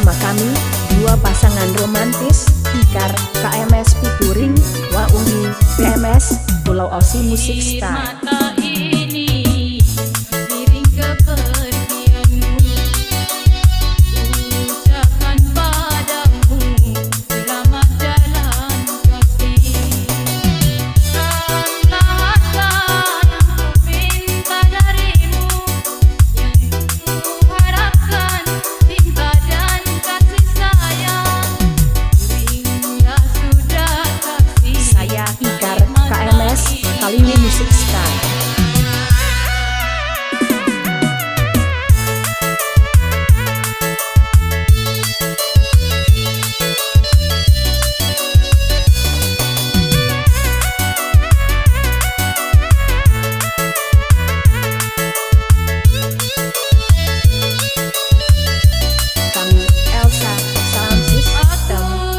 bersama kami, dua pasangan romantis, Ikar KMS featuring Waungi PMS, Pulau Aussie Music Style. Kaliwi Music Style. Kami Elsa Sound System.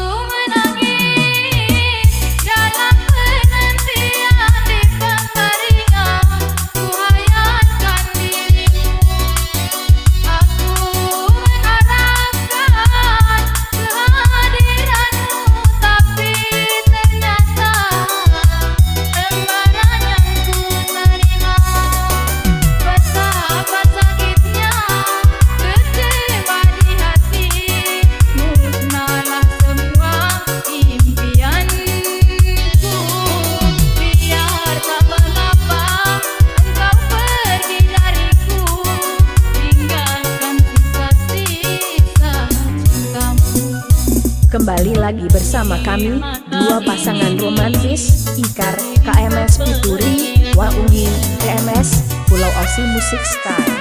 Kembali lagi bersama kami, dua pasangan romantis, Ikar KMS featuring Waungi PMS, Pulau Aussie Music Style.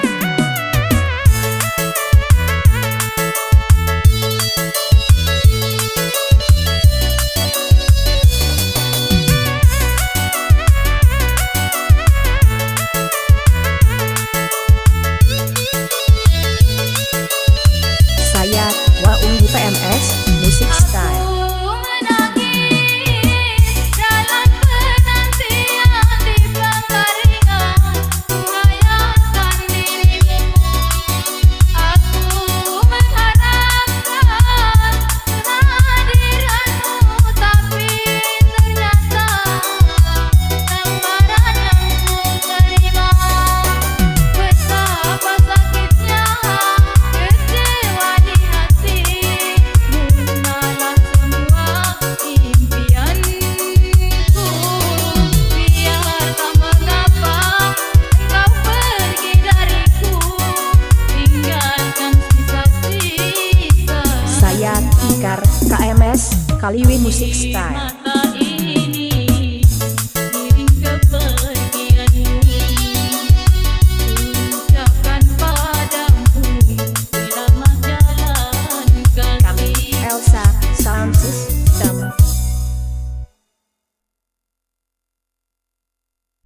Saya Waungi PMS Music Style. Ikar KMS Kaliwi Music Style.